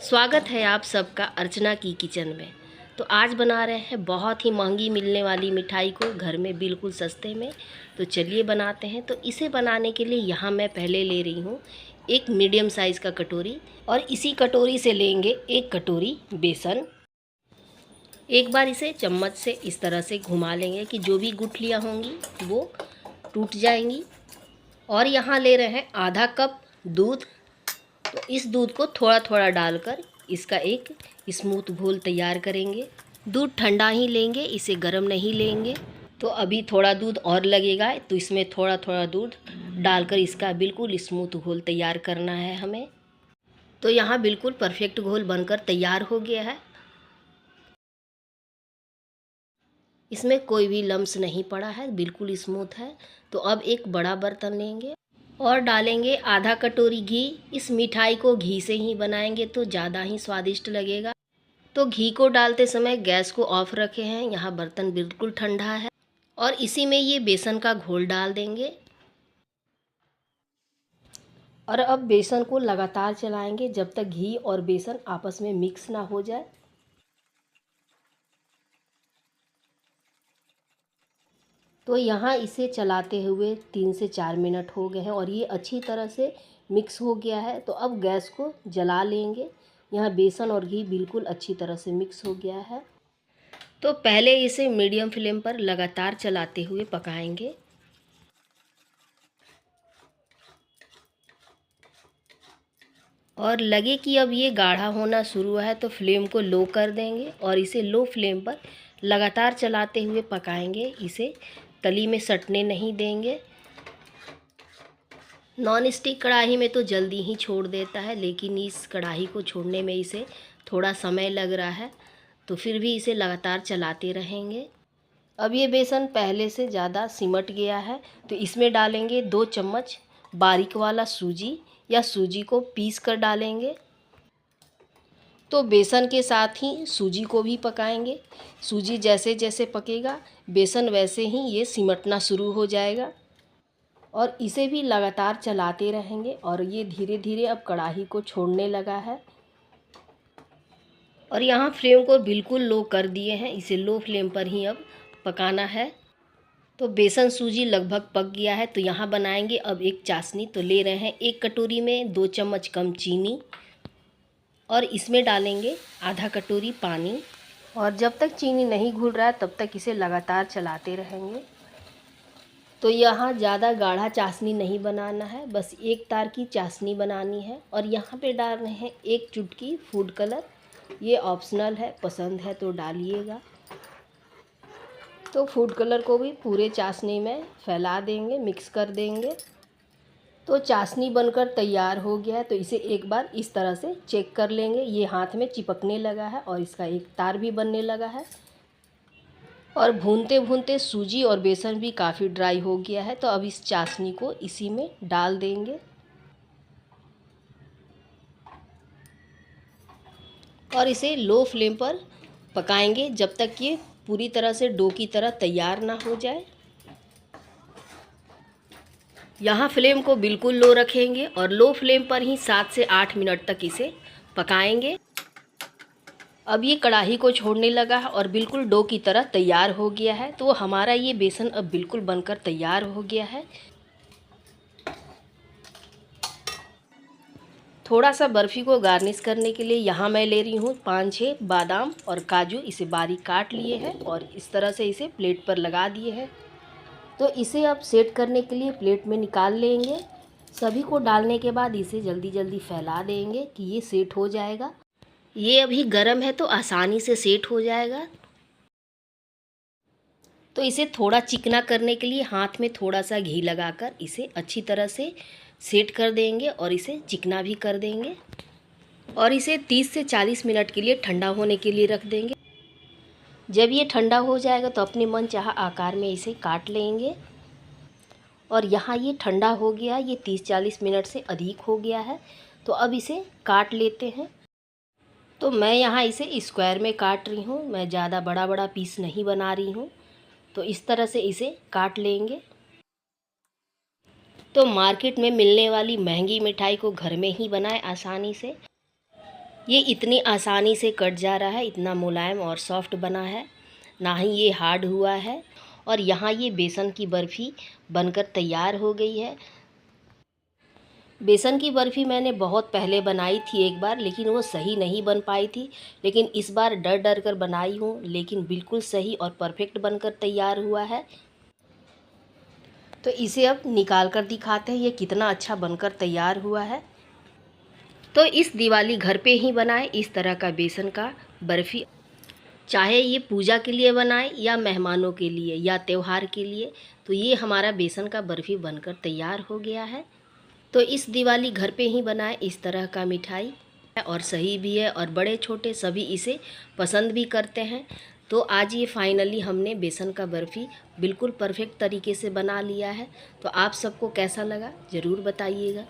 स्वागत है आप सबका अर्चना की किचन में। तो आज बना रहे हैं बहुत ही महंगी मिलने वाली मिठाई को घर में बिल्कुल सस्ते में। तो चलिए बनाते हैं। तो इसे बनाने के लिए यहाँ मैं पहले ले रही हूँ एक मीडियम साइज़ का कटोरी, और इसी कटोरी से लेंगे एक कटोरी बेसन। एक बार इसे चम्मच से इस तरह से घुमा लेंगे कि जो भी गुठलियाँ होंगी वो टूट जाएंगी। और यहाँ ले रहे हैं आधा कप दूध। तो इस दूध को थोड़ा थोड़ा डालकर इसका एक स्मूथ घोल तैयार करेंगे। दूध ठंडा ही लेंगे, इसे गर्म नहीं लेंगे। तो अभी थोड़ा दूध और लगेगा, तो इसमें थोड़ा थोड़ा दूध डालकर इसका बिल्कुल स्मूथ घोल तैयार करना है हमें। तो यहाँ बिल्कुल परफेक्ट घोल बनकर तैयार हो गया है। इसमें कोई भी लम्स नहीं पड़ा है, बिल्कुल स्मूथ है। तो अब एक बड़ा बर्तन लेंगे और डालेंगे आधा कटोरी घी। इस मिठाई को घी से ही बनाएंगे तो ज़्यादा ही स्वादिष्ट लगेगा। तो घी को डालते समय गैस को ऑफ रखे हैं। यहाँ बर्तन बिल्कुल ठंडा है और इसी में ये बेसन का घोल डाल देंगे। और अब बेसन को लगातार चलाएंगे जब तक घी और बेसन आपस में मिक्स ना हो जाए। तो यहाँ इसे चलाते हुए 3 से 4 मिनट हो गए हैं और ये अच्छी तरह से मिक्स हो गया है। तो अब गैस को जला लेंगे। यहाँ बेसन और घी बिल्कुल अच्छी तरह से मिक्स हो गया है। तो पहले इसे मीडियम फ्लेम पर लगातार चलाते हुए पकाएंगे। और लगे कि अब ये गाढ़ा होना शुरू हुआ है तो फ्लेम को लो कर देंगे और इसे लो फ्लेम पर लगातार चलाते हुए पकाएंगे। इसे तली में सटने नहीं देंगे। नॉन स्टिक कढ़ाई में तो जल्दी ही छोड़ देता है, लेकिन इस कढ़ाई को छोड़ने में इसे थोड़ा समय लग रहा है। तो फिर भी इसे लगातार चलाते रहेंगे। अब ये बेसन पहले से ज़्यादा सिमट गया है, तो इसमें डालेंगे 2 चम्मच बारीक वाला सूजी, या सूजी को पीस कर डालेंगे। तो बेसन के साथ ही सूजी को भी पकाएंगे। सूजी जैसे जैसे पकेगा बेसन वैसे ही ये सिमटना शुरू हो जाएगा। और इसे भी लगातार चलाते रहेंगे और ये धीरे धीरे अब कढ़ाई को छोड़ने लगा है। और यहाँ फ्लेम को बिल्कुल लो कर दिए हैं, इसे लो फ्लेम पर ही अब पकाना है। तो बेसन सूजी लगभग पक गया है। तो यहाँ बनाएंगे अब एक चाशनी। तो ले रहे हैं एक कटोरी में 2 चम्मच कम चीनी और इसमें डालेंगे आधा कटोरी पानी। और जब तक चीनी नहीं घुल रहा है तब तक इसे लगातार चलाते रहेंगे। तो यहाँ ज़्यादा गाढ़ा चाशनी नहीं बनाना है, बस एक तार की चाशनी बनानी है। और यहाँ पे डाल रहे हैं 1 चुटकी फूड कलर। ये ऑप्शनल है, पसंद है तो डालिएगा। तो फूड कलर को भी पूरे चाशनी में फैला देंगे, मिक्स कर देंगे। तो चाशनी बनकर तैयार हो गया है। तो इसे एक बार इस तरह से चेक कर लेंगे। ये हाथ में चिपकने लगा है और इसका एक तार भी बनने लगा है। और भूनते भूनते सूजी और बेसन भी काफ़ी ड्राई हो गया है। तो अब इस चाशनी को इसी में डाल देंगे और इसे लो फ्लेम पर पकाएंगे जब तक ये पूरी तरह से डो की तरह तैयार ना हो जाए। यहाँ फ्लेम को बिल्कुल लो रखेंगे और लो फ्लेम पर ही 7 से 8 मिनट तक इसे पकाएंगे। अब ये कढ़ाई को छोड़ने लगा है और बिल्कुल डो की तरह तैयार हो गया है। तो हमारा ये बेसन अब बिल्कुल बनकर तैयार हो गया है। थोड़ा सा बर्फ़ी को गार्निश करने के लिए यहाँ मैं ले रही हूँ 5-6 बादाम और काजू। इसे बारीक काट लिए हैं और इस तरह से इसे प्लेट पर लगा दिए हैं। तो इसे अब सेट करने के लिए प्लेट में निकाल लेंगे। सभी को डालने के बाद इसे जल्दी जल्दी फैला देंगे कि ये सेट हो जाएगा। ये अभी गर्म है तो आसानी से सेट हो जाएगा। तो इसे थोड़ा चिकना करने के लिए हाथ में थोड़ा सा घी लगाकर इसे अच्छी तरह से सेट कर देंगे और इसे चिकना भी कर देंगे। और इसे 30 से 40 मिनट के लिए ठंडा होने के लिए रख देंगे। जब ये ठंडा हो जाएगा तो अपने मन चाहा आकार में इसे काट लेंगे। और यहाँ ये ठंडा हो गया, ये 30-40 मिनट से अधिक हो गया है। तो अब इसे काट लेते हैं। तो मैं यहाँ इसे स्क्वायर में काट रही हूँ, मैं ज़्यादा बड़ा बड़ा पीस नहीं बना रही हूँ। तो इस तरह से इसे काट लेंगे। तो मार्केट में मिलने वाली महंगी मिठाई को घर में ही बनाएं आसानी से। ये इतनी आसानी से कट जा रहा है, इतना मुलायम और सॉफ्ट बना है, ना ही ये हार्ड हुआ है। और यहाँ ये बेसन की बर्फ़ी बनकर तैयार हो गई है। बेसन की बर्फ़ी मैंने बहुत पहले बनाई थी एक बार, लेकिन वो सही नहीं बन पाई थी। लेकिन इस बार डर डर कर बनाई हूँ, लेकिन बिल्कुल सही और परफेक्ट बनकर तैयार हुआ है। तो इसे अब निकाल कर दिखाते हैं ये कितना अच्छा बनकर तैयार हुआ है। तो इस दिवाली घर पे ही बनाएं इस तरह का बेसन का बर्फ़ी। चाहे ये पूजा के लिए बनाएं या मेहमानों के लिए या त्यौहार के लिए, तो ये हमारा बेसन का बर्फ़ी बनकर तैयार हो गया है। तो इस दिवाली घर पे ही बनाएं इस तरह का मिठाई, और सही भी है और बड़े छोटे सभी इसे पसंद भी करते हैं। तो आज ये फाइनली हमने बेसन का बर्फ़ी बिल्कुल परफेक्ट तरीके से बना लिया है। तो आप सबको कैसा लगा ज़रूर बताइएगा।